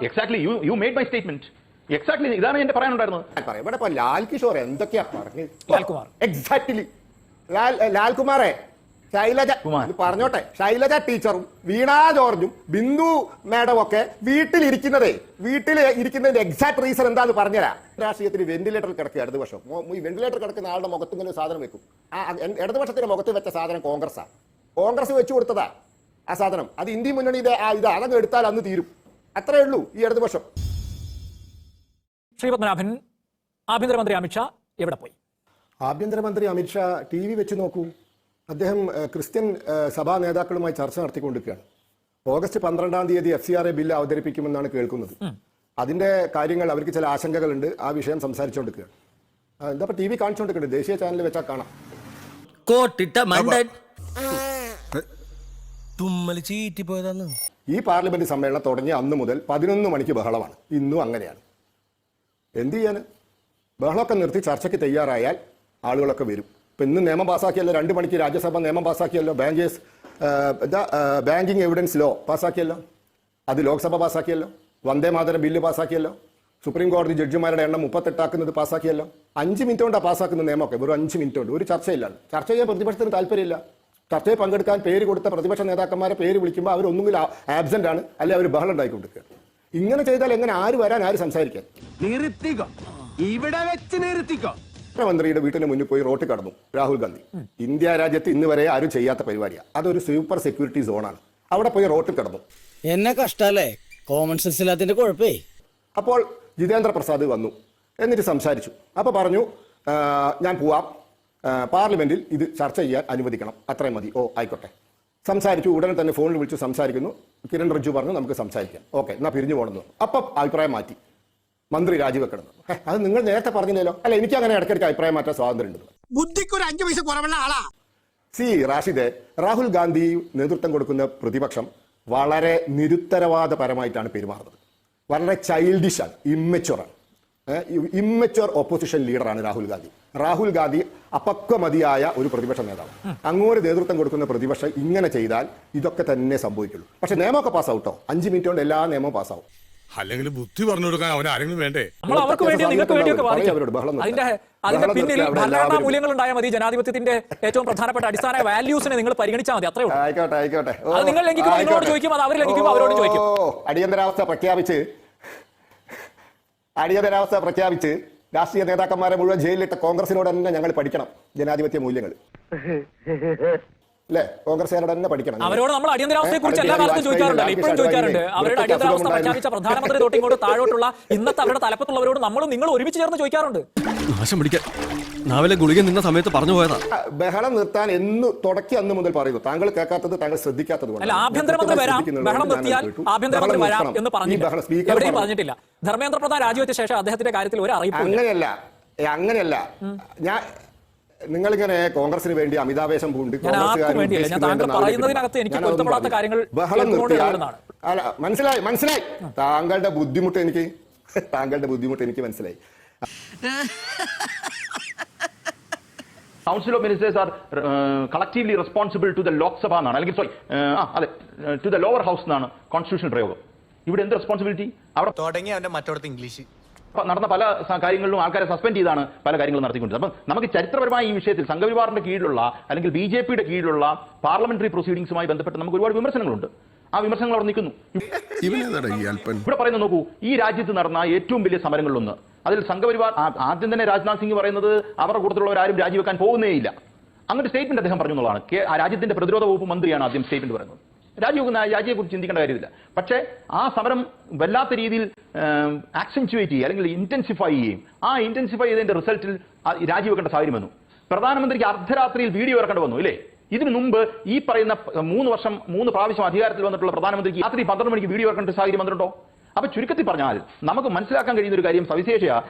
Exactly you made my statement. Exactly ഇതാണ് എന്റെ പറയാനുണ്ടായിരുന്നത്. ഇവിടെ ലാൽ കിഷോർ എന്തൊക്കെയാ പറഞ്ഞു? എക്സാക്ട്ലി ലാൽകുമാറെ, ശൈലജ പറഞ്ഞോട്ടെ, ശൈലജ ടീച്ചറും വീണ ജോർജും ബിന്ദു മാഡം ഒക്കെ വീട്ടിലിരിക്കുന്നതിന്റെ എക്സാക്ട് റീസൺ എന്താന്ന് പറഞ്ഞുതരാം. രാഷ്ട്രീയത്തിന് വെന്റിലേറ്റർ കിടക്കുക ഇടതുപക്ഷം. ഈ വെന്റിലേറ്റർ കിടക്കുന്ന ആളുടെ മുഖത്ത് ഇങ്ങനെ സാധനം വെക്കും. ഇടതുപക്ഷത്തിന്റെ മുഖത്ത് വെച്ച സാധനം കോൺഗ്രസ് വെച്ചു കൊടുത്തതാ ആ സാധനം. അത് ഇന്ത്യ മുന്നണിയുടെ അതങ്ങ് എടുത്താൽ അന്ന് തീരും. അത്രേ ഉള്ളൂ ഈ ഇടതുപക്ഷം. ശ്രീപത്മനാഭൻ, ആഭ്യന്തരമന്ത്രി അമിത്ഷാ എവിടെ പോയി? ആഭ്യന്തരമന്ത്രി അമിത്ഷാ TV വെച്ച് നോക്കൂ. അദ്ദേഹം ക്രിസ്ത്യൻ സഭാ നേതാക്കളുമായി ചർച്ച നടത്തിക്കൊണ്ടിരിക്കുകയാണ്. ഓഗസ്റ്റ് 12-ാം തീയതി FCRA ബില്ല് അവതരിപ്പിക്കുമെന്നാണ് കേൾക്കുന്നത്. അതിന്റെ കാര്യങ്ങൾ അവർക്ക് ചില ആശങ്കകളുണ്ട്. ആ വിഷയം സംസാരിച്ചുകൊണ്ടിരിക്കുകയാണ്. എന്താ TV കാണിച്ചുകൊണ്ടിരിക്കുന്നത്? ദേശീയ ചാനലിൽ വെച്ചാൽ കാണാം. ഈ പാർലമെന്റ് സമ്മേളനം തുടങ്ങിയ അന്ന് മുതൽ 11 മണിക്ക് ബഹളമാണ്. ഇന്നും അങ്ങനെയാണ്. എന്ത് ചെയ്യാന്? ബഹളമൊക്കെ നിർത്തി ചർച്ചയ്ക്ക് തയ്യാറായാൽ ആളുകളൊക്കെ വരും. ഇപ്പം ഇന്ന് നിയമം പാസ്സാക്കിയല്ലോ, 2 മണിക്ക് രാജ്യസഭ നിയമം പാസ്സാക്കിയല്ലോ, ബാങ്കിങ് എവിഡൻസ് ലോ പാസ്സാക്കിയല്ലോ, അത് ലോക്സഭ പാസ്സാക്കിയല്ലോ, വന്ദേ മാതരം ബില്ല് പാസ്സാക്കിയല്ലോ, സുപ്രീം കോടതി ജഡ്ജിമാരുടെ എണ്ണം 38 ആക്കുന്നത് പാസ്സാക്കിയല്ലോ. 5 മിനിറ്റ് കൊണ്ടാണ് പാസ്സാക്കുന്ന നിയമമൊക്കെ, വെറും 5 മിനിറ്റ് കൊണ്ട്. ഒരു ചർച്ചയില്ലാണ്. ചർച്ച ചെയ്യാൻ പ്രതിപക്ഷത്തിന് താല്പര്യമില്ല. ചർച്ചയിൽ പങ്കെടുക്കാൻ പേര് കൊടുത്ത പ്രതിപക്ഷ നേതാക്കന്മാരെ പേര് വിളിക്കുമ്പോൾ അവരൊന്നുകിൽ ആബ്സെന്റ് ആണ്, അല്ലെങ്കിൽ അവർ ബഹളം ഉണ്ടായിക്കൊണ്ടിരിക്കുകയാണ്. ഇങ്ങനെ ചെയ്താൽ എങ്ങനെ ആര് വരാൻ, ആര് സംസാരിക്കാൻ? മന്ത്രിയുടെ വീട്ടിന് മുന്നിൽ പോയി റോട്ടിൽ കടന്നു രാഹുൽ ഗാന്ധി. ഇന്ത്യ രാജ്യത്ത് ഇന്ന് വരെ ആരും ചെയ്യാത്ത പരിപാടിയാണ്. അതൊരു സൂപ്പർ സെക്യൂരിറ്റി സോണാണ്. അവിടെ പോയി റോട്ടിൽ കടന്നു. എന്നെ കഷ്ടല്ലേ, കോമൺ സെൻസ് ഇല്ലാത്തതിന്റെ കുഴപ്പേ. അപ്പോൾ ജിതേന്ദ്ര പ്രസാദ് വന്നു, എന്നിട്ട് സംസാരിച്ചു. അപ്പോൾ പറഞ്ഞു, ഞാൻ പോവാം, പാർലമെന്റിൽ ഇത് ചർച്ച ചെയ്യാൻ അനുവദിക്കണം, അത്രയും മതി. ഓ ആയിക്കോട്ടെ. സംസാരിച്ചു. ഉടനെ തന്നെ ഫോണിൽ വിളിച്ചു സംസാരിക്കുന്നു. കിരൺ റിജ്ജു പറഞ്ഞു നമുക്ക് സംസാരിക്കാം. ഓക്കെ, എന്നാ പിരിഞ്ഞു പോകണമെന്ന്. അപ്പം അഭിപ്രായം മാറ്റി, മന്ത്രി രാജിവെക്കണം. അത് നിങ്ങൾ നേരത്തെ പറഞ്ഞില്ലല്ലോ. അല്ല, എനിക്ക് അങ്ങനെ ഇടയ്ക്കിടയ്ക്ക് അഭിപ്രായം മാറ്റാൻ സ്വാതന്ത്ര്യം ഉണ്ട്. ബുദ്ധിക്ക് ഒരു 5 പൈസ കുറവുള്ള ആളാ. റാഷിദെ, രാഹുൽ ഗാന്ധി നേതൃത്വം കൊടുക്കുന്ന പ്രതിപക്ഷം വളരെ നിരുത്തരവാദപരമായിട്ടാണ് പെരുമാറുന്നത്. വളരെ ചൈൽഡിഷാണ്, ഇമ്മച്വറാണ്. ഇമ്മച്വർ ഓപ്പോസിഷൻ ലീഡറാണ് രാഹുൽ ഗാന്ധി. രാഹുൽ ഗാന്ധി അപക്വമതിയായ ഒരു പ്രതിപക്ഷ നേതാവ്. അങ്ങോട്ട് നേതൃത്വം കൊടുക്കുന്ന പ്രതിപക്ഷം ഇങ്ങനെ ചെയ്താൽ ഇതൊക്കെ തന്നെ സംഭവിക്കുള്ളൂ. പക്ഷെ നിയമമൊക്കെ പാസ്സാവട്ടോ, 5 മിനിറ്റ് കൊണ്ട് എല്ലാ നിയമവും പാസ്സാവും. അല്ലെങ്കിൽ ബുദ്ധി പറഞ്ഞു കൊടുക്കാൻ അവൻ ആരെങ്കിലും വേണ്ടേ? നമ്മൾ അവർക്ക് വേണ്ടി നിങ്ങൾക്ക് വേണ്ടിയൊക്കെ അതിന്റെ പിന്നിൽ ഭരണഘടനാ മൂല്യങ്ങൾ ഉണ്ടായാൽ മതി. ജനാധിപത്യത്തിന്റെ ഏറ്റവും പ്രധാനപ്പെട്ട അടിസ്ഥാന വാല്യൂസിനെ നിങ്ങൾ പരിഗണിച്ചാൽ മതി. അത്രേ ഉള്ളൂ. ആയിക്കോട്ടെ. അത് നിങ്ങൾ ലംഘിക്കുമ്പോൾ നിങ്ങളോട് ചോദിക്കും, അത് അവർ ലംഘിക്കുമ്പോൾ അവരോട് ചോദിക്കും. അടിയന്തരാവസ്ഥ പ്രഖ്യാപിച്ച് രാഷ്ട്രീയ നേതാക്കന്മാരെ മുഴുവൻ ജയിലിലിട്ട കോൺഗ്രസിനോട് തന്നെ ഞങ്ങൾ പഠിക്കണം ജനാധിപത്യ മൂല്യങ്ങൾ. അല്ലേ? കോൺഗ്രസുകാരോട് തന്നെ പഠിക്കണം. അവരോട് നമ്മൾ അടിയന്തരാവസ്ഥയെ കുറിച്ച് എല്ലാ കാലത്തും ചോദിക്കാറുണ്ട്, ഇപ്പോഴും ചോദിക്കാറുണ്ട്. അവരുടെ അടിയന്തരാവസ്ഥ പ്രഖ്യാപിച്ച പ്രധാനമന്ത്രി തൊട്ടിങ്ങോട്ട് താഴോട്ടുള്ള ഇന്നത്തെ അവരുടെ തലപ്പത്തുള്ളവരോട് നമ്മളും നിങ്ങൾ ഒരുമിച്ച് ചേർന്ന് ചോദിക്കാറുണ്ട്. നാവിലെ ഗുളിക നിന്ന സമയത്ത് പറഞ്ഞു പോയതാ. ബഹളം നിർത്താൻ തുടക്കി അന്ന് മുതൽ പറയുന്നു. താങ്കൾ കേൾക്കാത്തത്, താങ്കൾ ശ്രദ്ധിക്കാത്തത്. അല്ല, ആഭ്യന്തരമന്ത്രി വരാം, ബഹളം നിർത്തിയാൽ ആഭ്യന്തരമന്ത്രി വരാം എന്ന് എവിടെയും പറഞ്ഞിട്ടില്ല. ധർമ്മേന്ദ്ര പ്രധാൻ രാജിവെച്ച ശേഷം അദ്ദേഹത്തിന്റെ കാര്യത്തിൽ ഒരു അറിയിപ്പ് അങ്ങനെയല്ല. നിങ്ങളിങ്ങനെ കോൺഗ്രസിന് വേണ്ടി അമിതാവേശം പൂണ്ട് ബഹളം നിർത്തിയാൽ, അല്ല മനസ്സിലായി താങ്കളുടെ ബുദ്ധിമുട്ട് എനിക്ക് മനസ്സിലായി. Council of Ministers are collectively responsible to the Lok Sabha എന്നാണ്, അല്ലെങ്കിൽ to the lower house എന്നാണ് കോൺസ്റ്റിറ്റ്യൂഷണൽ പ്രയോഗം. ഇവിടെ എന്ത് റെസ്പോൺസിബിലിറ്റി? അവിടെ തുടങ്ങി അവന്റെ മറ്റോടത്ത് ഇംഗ്ലീഷ് നടന്ന പല കാര്യങ്ങളിലും ആൾക്കാരെ സസ്പെൻഡ് ചെയ്താണ് പല കാര്യങ്ങളും നടത്തിക്കൊണ്ടിരുന്നത്. അപ്പം നമുക്ക് ചരിത്രപരമായ ഈ വിഷയത്തിൽ സംഘപരിവാറിന്റെ കീഴിലുള്ള അല്ലെങ്കിൽ BJPയുടെ കീഴിലുള്ള പാർലമെന്ററി പ്രൊസീഡിംഗ്സുമായി ബന്ധപ്പെട്ട് നമുക്ക് ഒരുപാട് വിമർശനങ്ങളുണ്ട്. ആ വിമർശനങ്ങൾ അവിടെ നിൽക്കുന്നു. ഇവിടെ പറയുന്നത് നോക്കൂ, ഈ രാജ്യത്ത് നടന്ന ഏറ്റവും വലിയ സമരങ്ങളിലൊന്ന്, അതിൽ സംഘപരിവാർ ആദ്യം തന്നെ രാജ്നാഥ് സിംഗ് പറയുന്നത് അവരുടെ കൂട്ടത്തിലുള്ളവരാരും രാജിവെക്കാൻ പോകുന്നേയില്ല. അങ്ങനെ സ്റ്റേറ്റ്മെന്റ് അദ്ദേഹം പറഞ്ഞു എന്നുള്ളതാണ്. രാജ്യത്തിന്റെ പ്രതിരോധ വകുപ്പ് മന്ത്രിയാണ് ആദ്യം സ്റ്റേറ്റ്മെന്റ് പറയുന്നത്. രാജിയെക്കുറിച്ച് ചിന്തിക്കേണ്ട കാര്യമില്ല. പക്ഷേ ആ സമരം വല്ലാത്ത രീതിയിൽ ആക്സെൻച്വേറ്റ് ചെയ്യുക അല്ലെങ്കിൽ ഇന്റൻസിഫൈ ചെയ്യുകയും ആ ഇന്റൻസിഫൈ ചെയ്തതിന്റെ റിസൾട്ടിൽ രാജിവെക്കേണ്ട സാഹചര്യം വന്നു. പ്രധാനമന്ത്രിക്ക് അർദ്ധരാത്രിയിൽ വീഡിയോ ഇറക്കേണ്ടി വന്നു. ഇല്ലേ? ഇതിനു മുമ്പ് ഈ പറയുന്ന 3 പ്രാവശ്യം അധികാരത്തിൽ വന്നിട്ടുള്ള പ്രധാനമന്ത്രിക്ക് രാത്രി 12 മണിക്ക് വീഡിയോ ഇറക്കേണ്ട സാഹചര്യം വന്നിട്ടുണ്ടോ? അപ്പൊ ചുരുക്കത്തിൽ പറഞ്ഞാൽ നമുക്ക് മനസ്സിലാക്കാൻ കഴിയുന്ന ഒരു കാര്യം, സവിശേഷ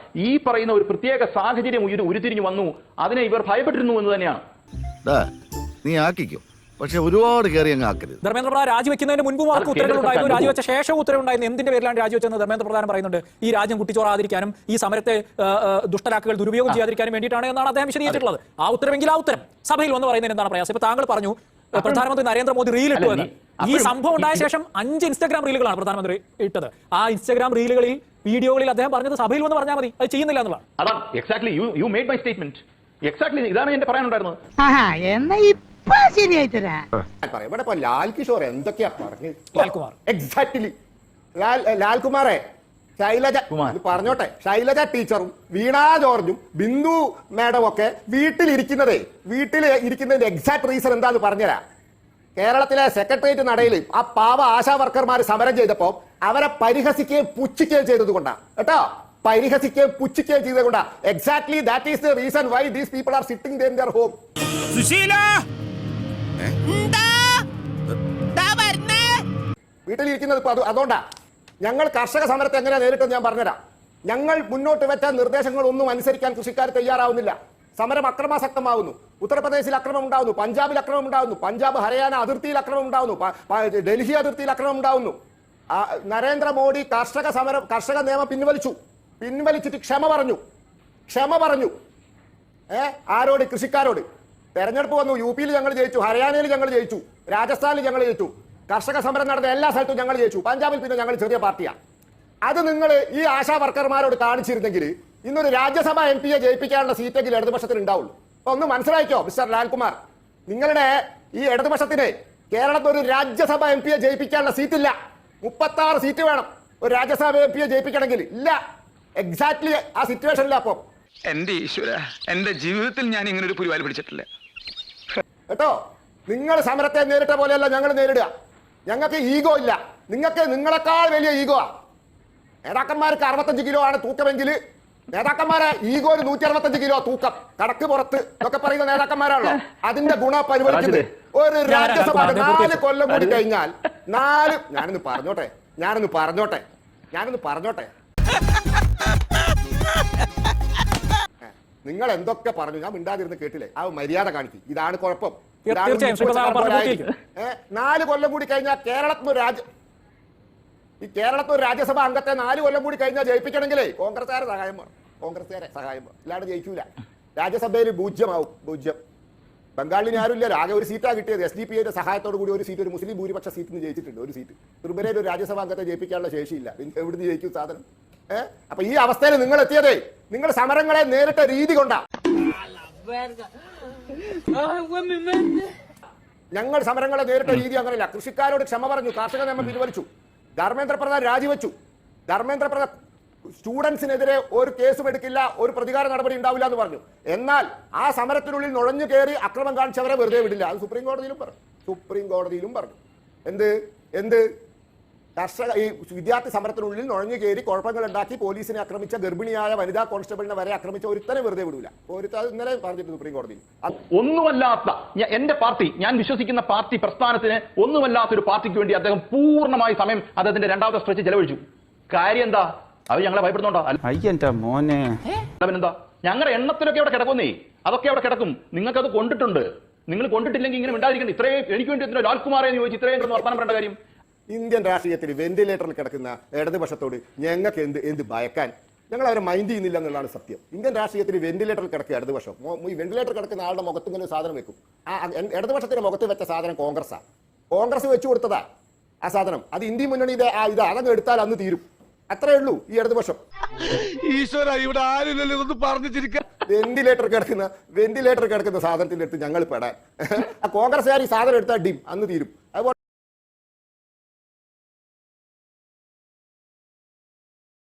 ഈ പറയുന്ന ഒരു പ്രത്യേക സാഹചര്യം ഉരുത്തിരിഞ്ഞു വന്നു, അതിനെ ഇവർ ഭയപ്പെട്ടിരുന്നു എന്ന് തന്നെയാണ്. നീ ആക്കിക്കോ, പക്ഷെ ഒരുപാട് കയറി അങ്ങ് ആക്കരുത്. ധർമ്മേന്ദ്ര പ്രധാൻ രാജിവെക്കുന്നതിന് മുൻപും അവർക്ക് ഉത്തരവുണ്ടായിരുന്നു, രാജിവെച്ച ശേഷവും ഉത്തരവുണ്ടായിരുന്നു. എന്തിന്റെ പേരിലാണ് രാജിവെച്ചെന്ന് ധർമ്മേന്ദ്ര പ്രധാൻ പറയുന്നുണ്ട്. ഈ രാജ്യം കുട്ടിച്ചോറാതിരിക്കാനും ഈ സമരത്തെ ദുഷ്ടലാക്കുകൾ ദുരുപയോഗം ചെയ്യാതിരിക്കാനും വേണ്ടിയിട്ടാണ് എന്നാണ് അദ്ദേഹം വിശദീകരിച്ചിട്ടുള്ളത്. ആ ഉത്തരവെങ്കിൽ ആ ഉത്തരം സഭയിൽ വന്ന് പറയുന്നതിന് എന്താണ് പ്രയാസം? ഇപ്പൊ താങ്കൾ പറഞ്ഞു പ്രധാനമന്ത്രി നരേന്ദ്രമോദി റീൽ ഇട്ടു അല്ല, എന്ന്. ഈ സംഭവം ഉണ്ടായ ശേഷം 5 ഇൻസ്റ്റാഗ്രാം റീലുകളാണ് പ്രധാനമന്ത്രി ഇട്ടത്. ആ ഇൻസ്റ്റാഗ്രാം റീലുകളിൽ വീഡിയോകളിൽ അദ്ദേഹം പറഞ്ഞത് സഭയിൽ വന്ന് പറഞ്ഞാൽ മതി, അത് ചെയ്യുന്നില്ല എന്നുള്ളതാണ്. അതാണ് exactly you made my statement. Exactly ഇതാണ് എന്റെ പറയാനുണ്ടായിരുന്നത്. എന്നാ ഇപ്പൊ ശരിയായി തരാ. ഇവിടെ ഇപ്പൊ ലാൽ കിഷോർ എന്തൊക്കെയാ പറഞ്ഞു? ലാൽകുമാർ. എക്സാക്ട്ലി ലാൽകുമാറെ, ശൈലജ ഇത് പറഞ്ഞോട്ടെ, ശൈലജ ടീച്ചറും വീണ ജോർജും ബിന്ദു മാഡം ഒക്കെ വീട്ടിലിരിക്കുന്നതിന്റെ എക്സാക്ട് റീസൺ എന്താന്ന് പറഞ്ഞുതരാ. കേരളത്തിലെ സെക്രട്ടേറിയറ്റ് നടയിൽ ആ പാവ ആശാ വർക്കർമാർ സമരം ചെയ്തപ്പോ അവരെ പരിഹസിക്കുകയും പുച്ഛിക്കുകയും ചെയ്തത് കൊണ്ടാ കേട്ടോ. പരിഹസിക്കുകയും പുച്ഛിക്കുകയും ചെയ്തത് കൊണ്ടാ. Exactly that is the reason why these people are sitting in their home. വീട്ടിലിരിക്കുന്നത് ഇപ്പൊ അതുകൊണ്ടാ. ഞങ്ങൾ കർഷക സമരത്തെ എങ്ങനെയാ നേരിട്ടെന്ന് ഞാൻ പറഞ്ഞുതരാം. ഞങ്ങൾ മുന്നോട്ട് വെച്ച നിർദ്ദേശങ്ങളൊന്നും അനുസരിക്കാൻ കൃഷിക്കാർ തയ്യാറാവുന്നില്ല. സമരം അക്രമാസക്തമാവുന്നു. ഉത്തർപ്രദേശിൽ അക്രമം ഉണ്ടാവുന്നു, പഞ്ചാബിൽ അക്രമം ഉണ്ടാവുന്നു, പഞ്ചാബ് ഹരിയാന അതിർത്തിയിൽ അക്രമം ഉണ്ടാവുന്നു, ഡൽഹി അതിർത്തിയിൽ അക്രമം ഉണ്ടാവുന്നു. നരേന്ദ്രമോദി കർഷക നിയമം പിൻവലിച്ചിട്ട് ക്ഷമ പറഞ്ഞു. ആരോട്? കൃഷിക്കാരോട്. തെരഞ്ഞെടുപ്പ് വന്നു, യു-പിയിൽ ഞങ്ങൾ ജയിച്ചു, ഹരിയാനയിൽ ഞങ്ങൾ ജയിച്ചു, രാജസ്ഥാനിൽ ഞങ്ങൾ ജയിച്ചു, കർഷക സമരം നടന്ന എല്ലാ സ്ഥലത്തും ഞങ്ങൾ ജയിച്ചു. പഞ്ചാബിൽ പിന്നെ ഞങ്ങൾ ചെറിയ പാർട്ടിയാണ്. അത് നിങ്ങൾ ഈ ആശാ വർക്കർമാരോട് കാണിച്ചിരുന്നെങ്കിൽ ഇന്നൊരു രാജ്യസഭാ MP-യെ ജയിപ്പിക്കാനുള്ള സീറ്റെങ്കിലും ഇടതുപക്ഷത്തിന് ഉണ്ടാവുള്ളൂ. ഒന്ന് മനസ്സിലാക്കിയോ മിസ്റ്റർ ലാൽകുമാർ, നിങ്ങളുടെ ഈ ഇടതുപക്ഷത്തിന് കേരളത്തിൽ ഒരു രാജ്യസഭാ MP-യെ ജയിപ്പിക്കാനുള്ള സീറ്റില്ല. 36 സീറ്റ് വേണം ഒരു രാജ്യസഭാ MP-യെ ജയിപ്പിക്കണമെങ്കിൽ. ഇല്ല, എക്സാക്ട്ലി ആ സിറ്റുവേഷനില്ല. അപ്പം എന്റെ ഈശ്വര, എന്റെ ജീവിതത്തിൽ ഞാൻ ഇങ്ങനെ ഒരു പുരിവാലി പിടിച്ചിട്ടില്ല കേട്ടോ. നിങ്ങൾ സമരത്തെ നേരിട്ട പോലെയല്ല ഞങ്ങൾ നേരിടുക. ഞങ്ങൾക്ക് ഈഗോ ഇല്ല. നിങ്ങൾക്ക് നിങ്ങളെക്കാൾ വലിയ ഈഗോ. നേതാക്കന്മാർക്ക് 65 കിലോ ആണ് തൂക്കമെങ്കിൽ നേതാക്കന്മാരെ ഈഗോന് 165 കിലോ തൂക്കം, കടക്ക് പുറത്ത് എന്നൊക്കെ പറയുന്ന നേതാക്കന്മാരാണല്ലോ. അതിന്റെ ഗുണം പരിപാലിക്കുന്നത് ഒരു രാജ്യസഭ 4 കൊല്ലം കൂടി കഴിഞ്ഞാൽ ഞാനൊന്ന് പറഞ്ഞോട്ടെ. നിങ്ങൾ എന്തൊക്കെ പറഞ്ഞു ഞാൻ മിണ്ടാതിരുന്ന് കേട്ടില്ലേ? ആ മര്യാദ കാണിക്കും. ഇതാണ് കുഴപ്പം. 4 കൊല്ലം കൂടി കഴിഞ്ഞാൽ കേരളത്തിൽ ഒരു രാജ്യസഭ അംഗത്തെ 4 കൊല്ലം കൂടി കഴിഞ്ഞാൽ ജയിപ്പിക്കണമെങ്കിലേ കോൺഗ്രസ്സുകാരെ സഹായം വേണം. ഇല്ലാണ്ട് ജയിക്കൂല. രാജ്യസഭയിൽ 0 ബംഗാളിന് ആരുമില്ല, ആകെ ഒരു സീറ്റാണ് കിട്ടിയത്. SDP-യുടെ സഹായത്തോടു കൂടി ഒരു സീറ്റ്, ഒരു മുസ്ലിം ഭൂരിപക്ഷ സീറ്റിന് ജയിച്ചിട്ടുണ്ട്. ഒരു സീറ്റ്. ത്രിപുരയിൽ ഒരു രാജ്യസഭ അംഗത്തെ ജയിപ്പിക്കാനുള്ള ശേഷിയില്ല. പിന്നെ എവിടുന്ന് ജയിക്കും സാധനം? അപ്പൊ ഈ അവസ്ഥയിൽ നിങ്ങൾ എത്തിയതേ നിങ്ങൾ സമരങ്ങളെ നേരിട്ട രീതി കൊണ്ടാ. ഞങ്ങൾ സമരങ്ങളെ നേരിട്ട രീതി അങ്ങനെയല്ല. കൃഷിക്കാരോട് ക്ഷമ പറഞ്ഞു, കാർഷിക നിയമം പിൻവലിച്ചു, ധർമ്മേന്ദ്ര പ്രധാൻ രാജിവെച്ചു. ധർമ്മേന്ദ്ര പ്രധാൻ സ്റ്റുഡൻസിനെതിരെ ഒരു കേസും എടുക്കില്ല, ഒരു പ്രതികാര നടപടി ഉണ്ടാവില്ല എന്ന് പറഞ്ഞു. എന്നാൽ ആ സമരത്തിനുള്ളിൽ നുഴഞ്ഞു കയറി അക്രമം കാണിച്ചവരെ വെറുതെ വിടില്ല. അത് സുപ്രീം കോടതിയിലും പറഞ്ഞു. എന്ത് ഈ വിദ്യാർത്ഥി സമരത്തിനുള്ളിൽ നുഴഞ്ഞു കയറി കുഴപ്പങ്ങൾ ഉണ്ടാക്കി പോലീസിനെ ആക്രമിച്ച ഗർഭിണിയായ വനിതാ കോൺസ്റ്റബിളിനെ വരെ ആക്രമിച്ച ഒരുത്തനെ വെറുതെ വിടൂല. ഇന്നലെ പറഞ്ഞിട്ടുണ്ട് സുപ്രീം കോടതിയിൽ. ഒന്നുമല്ലാത്ത എന്റെ പാർട്ടി, ഞാൻ വിശ്വസിക്കുന്ന പാർട്ടി പ്രസ്ഥാനത്തിന് ഒന്നുമല്ലാത്തൊരു പാർട്ടിക്ക് വേണ്ടി അദ്ദേഹം പൂർണ്ണമായി സമയം അദ്ദേഹത്തിന്റെ രണ്ടാമത്തെ സ്ട്രെച്ച് ചെലവഴിച്ചു. കാര്യം എന്താ? അത് ഞങ്ങളെ ഭയപ്പെടുന്നുണ്ടോ? എന്താ ഞങ്ങളുടെ എണ്ണത്തിലൊക്കെ അവിടെ കിടക്കുന്നേ, അതൊക്കെ അവിടെ കിടക്കും. നിങ്ങൾക്കത് കൊണ്ടിട്ടുണ്ട്. നിങ്ങൾ കൊണ്ടിട്ടില്ലെങ്കിൽ ഇങ്ങനെ ഉണ്ടായിരിക്കണം. ഇത്രയും എനിക്ക് വേണ്ടി ലാൽകുമാറെ ചോദിച്ചു ഇത്രയും വർത്തമാനം പറയേണ്ട കാര്യം? ഇന്ത്യൻ രാഷ്ട്രീയത്തിൽ വെന്റിലേറ്ററിൽ കിടക്കുന്ന ഇടതുപക്ഷത്തോട് ഞങ്ങൾക്ക് എന്ത് ഭയക്കാൻ? ഞങ്ങൾ അവരെ മൈൻഡ് ചെയ്യുന്നില്ല എന്നുള്ളതാണ് സത്യം. ഇന്ത്യൻ രാഷ്ട്രീയത്തിൽ വെന്റിലേറ്ററിൽ കിടക്കുക ഇടതുപക്ഷം. ഈ വെന്റിലേറ്റർ കിടക്കുന്ന ആളുടെ മുഖത്ത് ഇങ്ങനെ സാധനം വെക്കും. ഇടതുപക്ഷത്തിന്റെ മുഖത്ത് വെച്ച സാധനം കോൺഗ്രസ്സാണ്. കോൺഗ്രസ് വെച്ചു കൊടുത്തതാ ആ സാധനം. അത് ഇന്ത്യ മുന്നണിയുടെ അതങ്ങ് എടുത്താൽ അന്ന് തീരും. അത്രേ ഉള്ളൂ ഈ ഇടതുപക്ഷം. ഈശ്വര, ഇവിടെ ആരും പറഞ്ഞിരിക്കാൻ വെന്റിലേറ്റർ കിടക്കുന്ന സാധനത്തിന്റെ അടുത്ത് ഞങ്ങൾ പെടാൻ. ആ കോൺഗ്രസ്സുകാർ ഈ സാധനം എടുത്താൽ അന്ന് തീരും. അതുപോലെ